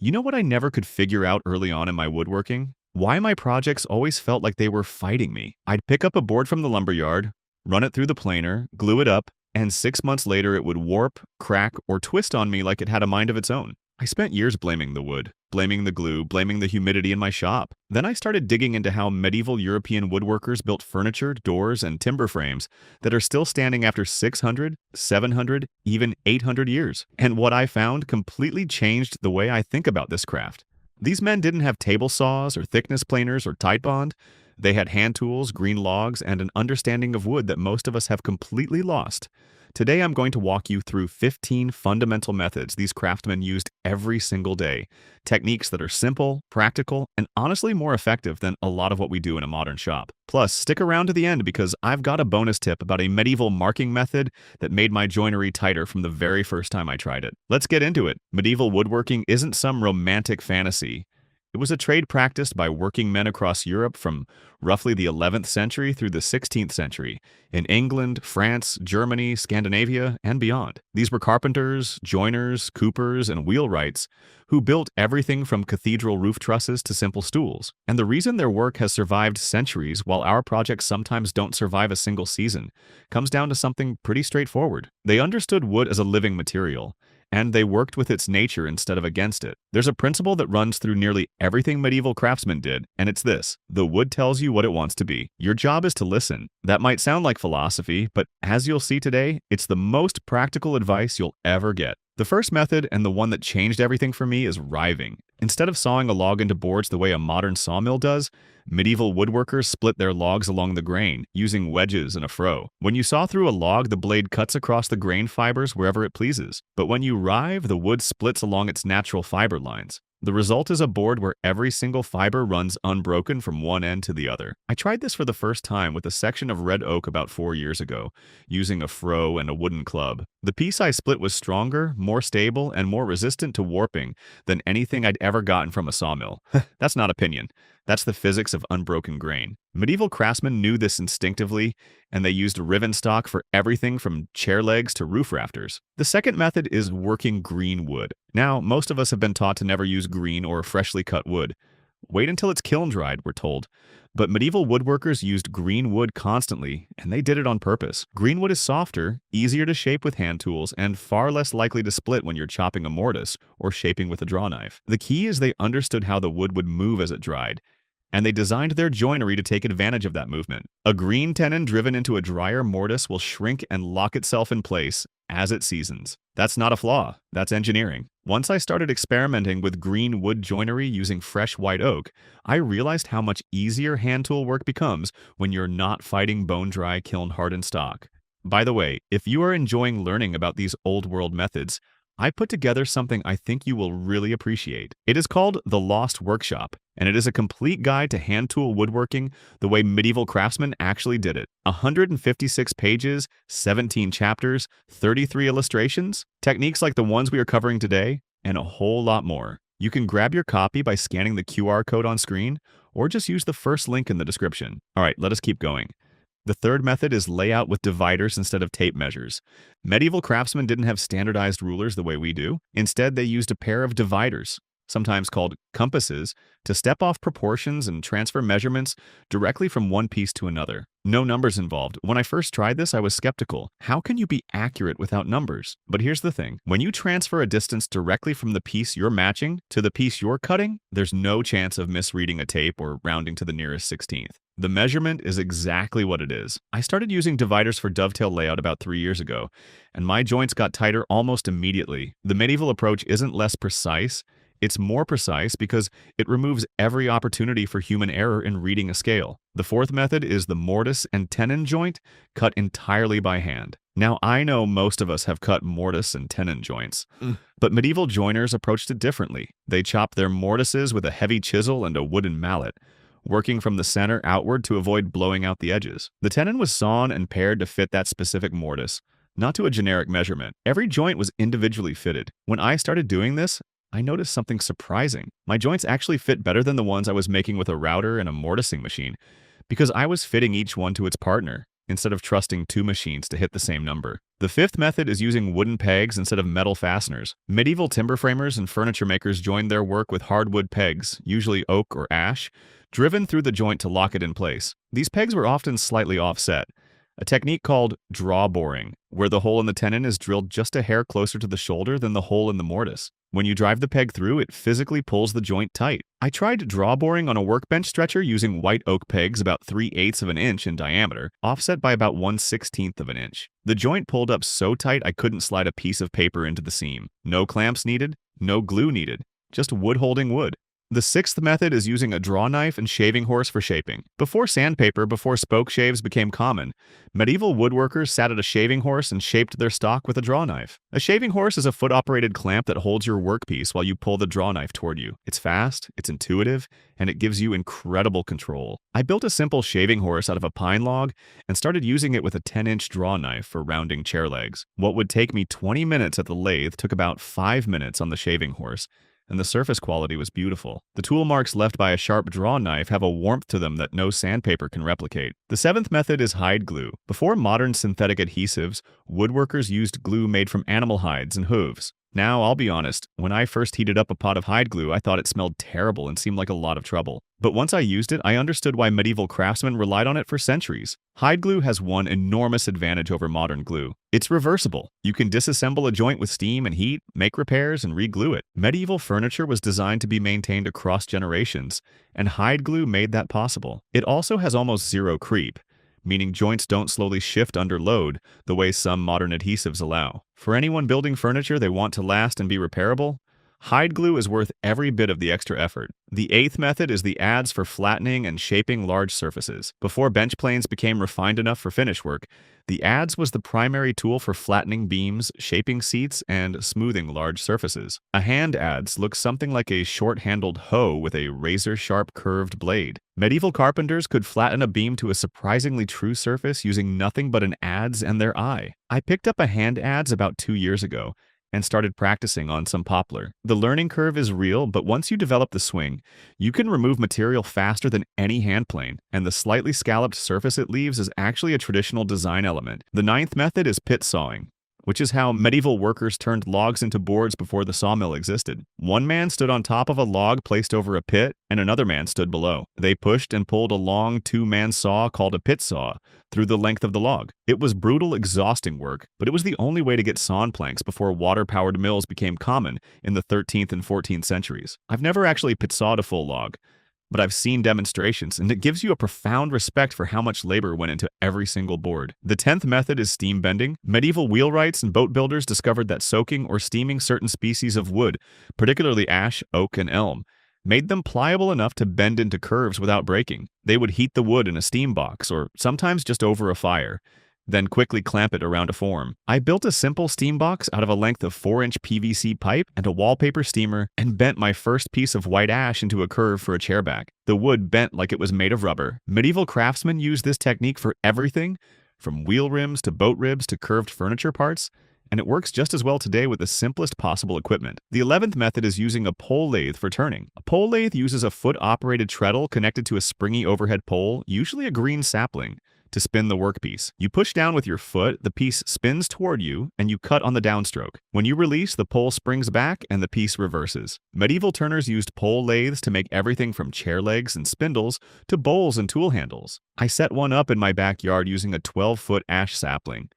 You know what I never could figure out early on in my woodworking? Why my projects always felt like they were fighting me. I'd pick up a board from the lumberyard, run it through the planer, glue it up, and 6 months later it would warp, crack, or twist on me like it had a mind of its own. I spent years blaming the wood, blaming the glue, blaming the humidity in my shop. Then I started digging into how medieval European woodworkers built furniture, doors, and timber frames that are still standing after 600, 700, even 800 years. And what I found completely changed the way I think about this craft. These men didn't have table saws or thickness planers or tight bond. They had hand tools, green logs, and an understanding of wood that most of us have completely lost. Today I'm going to walk you through 15 fundamental methods these craftsmen used every single day. Techniques that are simple, practical, and honestly more effective than a lot of what we do in a modern shop. Plus, stick around to the end because I've got a bonus tip about a medieval marking method that made my joinery tighter from the very first time I tried it. Let's get into it. Medieval woodworking isn't some romantic fantasy. It was a trade practiced by working men across Europe from roughly the 11th century through the 16th century, in England, France, Germany, Scandinavia, and beyond. These were carpenters, joiners, coopers, and wheelwrights who built everything from cathedral roof trusses to simple stools. And the reason their work has survived centuries while our projects sometimes don't survive a single season comes down to something pretty straightforward. They understood wood as a living material, and they worked with its nature instead of against it. There's a principle that runs through nearly everything medieval craftsmen did, and it's this: the wood tells you what it wants to be. Your job is to listen. That might sound like philosophy, but as you'll see today, it's the most practical advice you'll ever get. The first method, and the one that changed everything for me, is riving. Instead of sawing a log into boards the way a modern sawmill does, medieval woodworkers split their logs along the grain, using wedges and a froe. When you saw through a log, the blade cuts across the grain fibers wherever it pleases. But when you rive, the wood splits along its natural fiber lines. The result is a board where every single fiber runs unbroken from one end to the other. I tried this for the first time with a section of red oak about 4 years ago, using a froe and a wooden club. The piece I split was stronger, more stable, and more resistant to warping than anything I'd ever gotten from a sawmill. That's not opinion. That's the physics of unbroken grain. Medieval craftsmen knew this instinctively, and they used Riving stock for everything from chair legs to roof rafters. The second method is working green wood. Now, most of us have been taught to never use green or freshly cut wood. Wait until it's kiln dried, we're told. But medieval woodworkers used green wood constantly, and they did it on purpose. Green wood is softer, easier to shape with hand tools, and far less likely to split when you're chopping a mortise or shaping with a draw knife. The key is they understood how the wood would move as it dried, and they designed their joinery to take advantage of that movement. A green tenon driven into a drier mortise will shrink and lock itself in place as it seasons. That's not a flaw, that's engineering. Once I started experimenting with green wood joinery using fresh white oak, I realized how much easier hand tool work becomes when you're not fighting bone-dry, kiln-hardened stock. By the way, if you are enjoying learning about these old-world methods, I put together something I think you will really appreciate. It is called The Lost Workshop, and it is a complete guide to hand tool woodworking the way medieval craftsmen actually did it. 156 pages, 17 chapters, 33 illustrations, techniques like the ones we are covering today, and a whole lot more. You can grab your copy by scanning the QR code on screen, or just use the first link in the description. All right, let us keep going. The third method is layout with dividers instead of tape measures. Medieval craftsmen didn't have standardized rulers the way we do. Instead, they used a pair of dividers, sometimes called compasses, to step off proportions and transfer measurements directly from one piece to another. No numbers involved. When I first tried this, I was skeptical. How can you be accurate without numbers? But here's the thing. When you transfer a distance directly from the piece you're matching to the piece you're cutting, there's no chance of misreading a tape or rounding to the nearest 16th. The measurement is exactly what it is. I started using dividers for dovetail layout about 3 years ago, and my joints got tighter almost immediately. The medieval approach isn't less precise, it's more precise because it removes every opportunity for human error in reading a scale. The fourth method is the mortise and tenon joint, cut entirely by hand. Now, I know most of us have cut mortise and tenon joints, but medieval joiners approached it differently. They chopped their mortises with a heavy chisel and a wooden mallet, working from the center outward to avoid blowing out the edges. The tenon was sawn and pared to fit that specific mortise, not to a generic measurement. Every joint was individually fitted. When I started doing this, I noticed something surprising. My joints actually fit better than the ones I was making with a router and a mortising machine, because I was fitting each one to its partner. instead of trusting two machines to hit the same number. The fifth method is using wooden pegs instead of metal fasteners. Medieval timber framers and furniture makers joined their work with hardwood pegs, usually oak or ash, driven through the joint to lock it in place. These pegs were often slightly offset, a technique called draw boring, where the hole in the tenon is drilled just a hair closer to the shoulder than the hole in the mortise. When you drive the peg through, it physically pulls the joint tight. I tried draw boring on a workbench stretcher using white oak pegs about 3/8 of an inch in diameter, offset by about 1/16 of an inch. The joint pulled up so tight I couldn't slide a piece of paper into the seam. No clamps needed, no glue needed, just wood holding wood. The sixth method is using a draw knife and shaving horse for shaping. Before sandpaper, before spoke shaves became common, medieval woodworkers sat at a shaving horse and shaped their stock with a draw knife. A shaving horse is a foot-operated clamp that holds your workpiece while you pull the draw knife toward you. It's fast, it's intuitive, and it gives you incredible control. I built a simple shaving horse out of a pine log and started using it with a 10-inch draw knife for rounding chair legs. What would take me 20 minutes at the lathe took about 5 minutes on the shaving horse, and the surface quality was beautiful. The tool marks left by a sharp draw knife have a warmth to them that no sandpaper can replicate. The seventh method is hide glue. Before modern synthetic adhesives, woodworkers used glue made from animal hides and hooves. Now, I'll be honest, when I first heated up a pot of hide glue, I thought it smelled terrible and seemed like a lot of trouble. But once I used it, I understood why medieval craftsmen relied on it for centuries. Hide glue has one enormous advantage over modern glue. It's reversible. You can disassemble a joint with steam and heat, make repairs, and re-glue it. Medieval furniture was designed to be maintained across generations, and hide glue made that possible. It also has almost zero creep, meaning joints don't slowly shift under load the way some modern adhesives allow. For anyone building furniture they want to last and be repairable, hide glue is worth every bit of the extra effort. The eighth method is the adze for flattening and shaping large surfaces. Before bench planes became refined enough for finish work, the adze was the primary tool for flattening beams, shaping seats, and smoothing large surfaces. A hand adze looks something like a short-handled hoe with a razor-sharp curved blade. Medieval carpenters could flatten a beam to a surprisingly true surface using nothing but an adze and their eye. I picked up a hand adze about 2 years ago and started practicing on some poplar. The learning curve is real, but once you develop the swing, you can remove material faster than any hand plane, and the slightly scalloped surface it leaves is actually a traditional design element. The ninth method is pit sawing, which is how medieval workers turned logs into boards before the sawmill existed. One man stood on top of a log placed over a pit, and another man stood below. They pushed and pulled a long two-man saw called a pit saw through the length of the log. It was brutal, exhausting work, but it was the only way to get sawn planks before water-powered mills became common in the 13th and 14th centuries. I've never actually pit sawed a full log, but I've seen demonstrations, and it gives you a profound respect for how much labor went into every single board. The 10th method is steam bending. Medieval wheelwrights and boat builders discovered that soaking or steaming certain species of wood, particularly ash, oak, and elm, made them pliable enough to bend into curves without breaking. They would heat the wood in a steam box, or sometimes just over a fire, then quickly clamp it around a form. I built a simple steam box out of a length of 4-inch PVC pipe and a wallpaper steamer and bent my first piece of white ash into a curve for a chair back. The wood bent like it was made of rubber. Medieval craftsmen used this technique for everything, from wheel rims to boat ribs to curved furniture parts, and it works just as well today with the simplest possible equipment. The 11th method is using a pole lathe for turning. A pole lathe uses a foot-operated treadle connected to a springy overhead pole, usually a green sapling, to spin the workpiece. You push down with your foot, the piece spins toward you, and you cut on the downstroke. When you release, the pole springs back and the piece reverses. Medieval turners used pole lathes to make everything from chair legs and spindles to bowls and tool handles. I set one up in my backyard using a 12-foot ash sapling,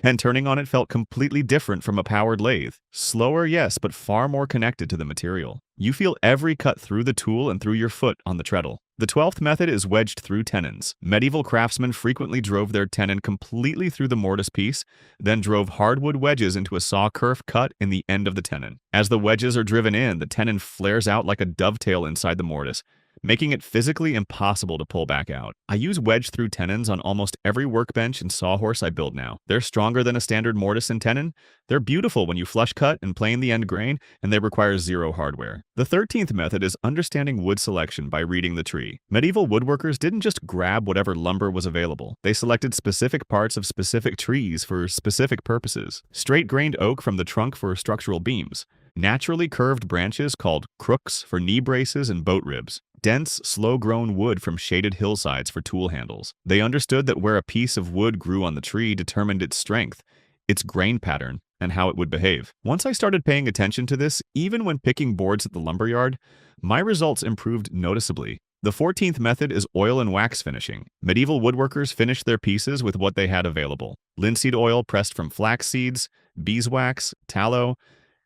and turning on it felt completely different from a powered lathe. Slower, yes, but far more connected to the material. You feel every cut through the tool and through your foot on the treadle. The 12th method is wedged through tenons. Medieval craftsmen frequently drove their tenon completely through the mortise piece, then drove hardwood wedges into a saw kerf cut in the end of the tenon. As the wedges are driven in, the tenon flares out like a dovetail inside the mortise, making it physically impossible to pull back out. I use wedge-through tenons on almost every workbench and sawhorse I build now. They're stronger than a standard mortise and tenon. They're beautiful when you flush cut and plane the end grain, and they require zero hardware. The 13th method is understanding wood selection by reading the tree. Medieval woodworkers didn't just grab whatever lumber was available. They selected specific parts of specific trees for specific purposes. Straight-grained oak from the trunk for structural beams, Naturally curved branches called crooks for knee braces and boat ribs. Dense, slow-grown wood from shaded hillsides for tool handles. They understood that where a piece of wood grew on the tree determined its strength, its grain pattern, and how it would behave. Once I started paying attention to this, even when picking boards at the lumberyard, my results improved noticeably. The 14th method is oil and wax finishing. Medieval woodworkers finished their pieces with what they had available. Linseed oil pressed from flax seeds, beeswax, tallow,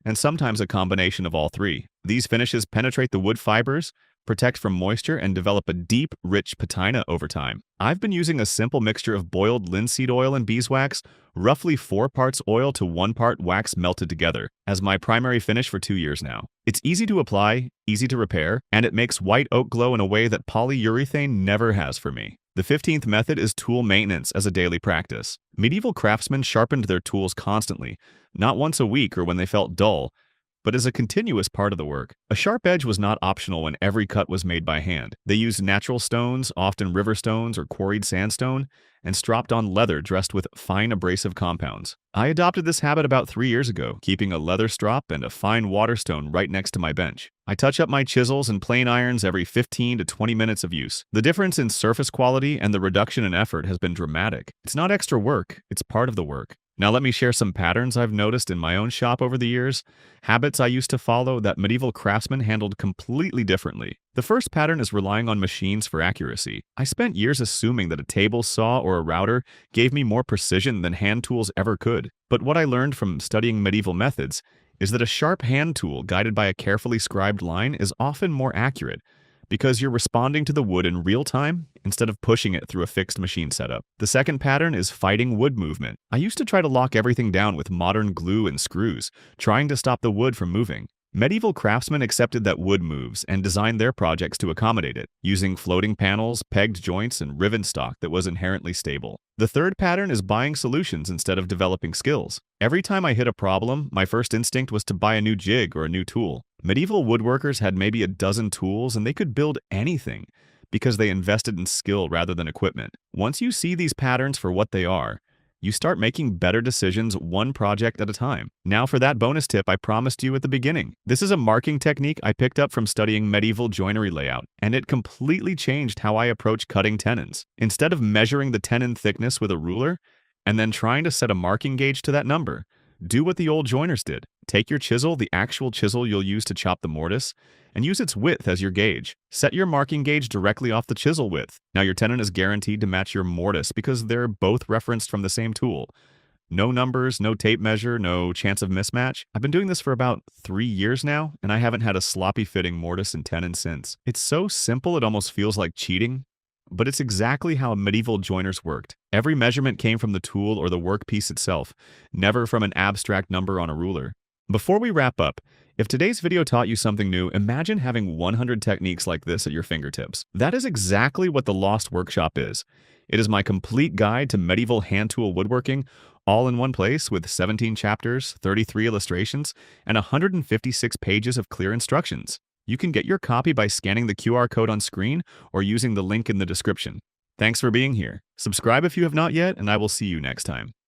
and sometimes a combination of all three. These finishes penetrate the wood fibers, protect from moisture, and develop a deep, rich patina over time. I've been using a simple mixture of boiled linseed oil and beeswax, roughly 4 parts oil to 1 part wax melted together, as my primary finish for 2 years now. It's easy to apply, easy to repair, and it makes white oak glow in a way that polyurethane never has for me. The 15th method is tool maintenance as a daily practice. Medieval craftsmen sharpened their tools constantly, not once a week or when they felt dull, but as a continuous part of the work. A sharp edge was not optional when every cut was made by hand. They used natural stones, often river stones or quarried sandstone, and stropped on leather dressed with fine abrasive compounds. I adopted this habit about 3 years ago, keeping a leather strop and a fine waterstone right next to my bench. I touch up my chisels and plane irons every 15 to 20 minutes of use. The difference in surface quality and the reduction in effort has been dramatic. It's not extra work, it's part of the work. Now let me share some patterns I've noticed in my own shop over the years, habits I used to follow that medieval craftsmen handled completely differently. The first pattern is relying on machines for accuracy. I spent years assuming that a table saw or a router gave me more precision than hand tools ever could. But what I learned from studying medieval methods is that a sharp hand tool guided by a carefully scribed line is often more accurate, because you're responding to the wood in real time instead of pushing it through a fixed machine setup. The second pattern is fighting wood movement. I used to try to lock everything down with modern glue and screws, trying to stop the wood from moving. Medieval craftsmen accepted that wood moves and designed their projects to accommodate it, using floating panels, pegged joints, and riven stock that was inherently stable. The third pattern is buying solutions instead of developing skills. Every time I hit a problem, my first instinct was to buy a new jig or a new tool. Medieval woodworkers had maybe a dozen tools and they could build anything because they invested in skill rather than equipment. Once you see these patterns for what they are, you start making better decisions one project at a time. Now for that bonus tip I promised you at the beginning. This is a marking technique I picked up from studying medieval joinery layout, and it completely changed how I approach cutting tenons. Instead of measuring the tenon thickness with a ruler and then trying to set a marking gauge to that number, do what the old joiners did. Take your chisel, the actual chisel you'll use to chop the mortise, and use its width as your gauge. Set your marking gauge directly off the chisel width. Now your tenon is guaranteed to match your mortise because they're both referenced from the same tool. No numbers, no tape measure, no chance of mismatch. I've been doing this for about 3 years now, and I haven't had a sloppy fitting mortise and tenon since. It's so simple it almost feels like cheating, but it's exactly how medieval joiners worked. Every measurement came from the tool or the workpiece itself, never from an abstract number on a ruler. Before we wrap up, if today's video taught you something new, imagine having 100 techniques like this at your fingertips. That is exactly what the Lost Workshop is. It is my complete guide to medieval hand tool woodworking, all in one place with 17 chapters, 33 illustrations, and 156 pages of clear instructions. You can get your copy by scanning the QR code on screen or using the link in the description. Thanks for being here. Subscribe if you have not yet, and I will see you next time.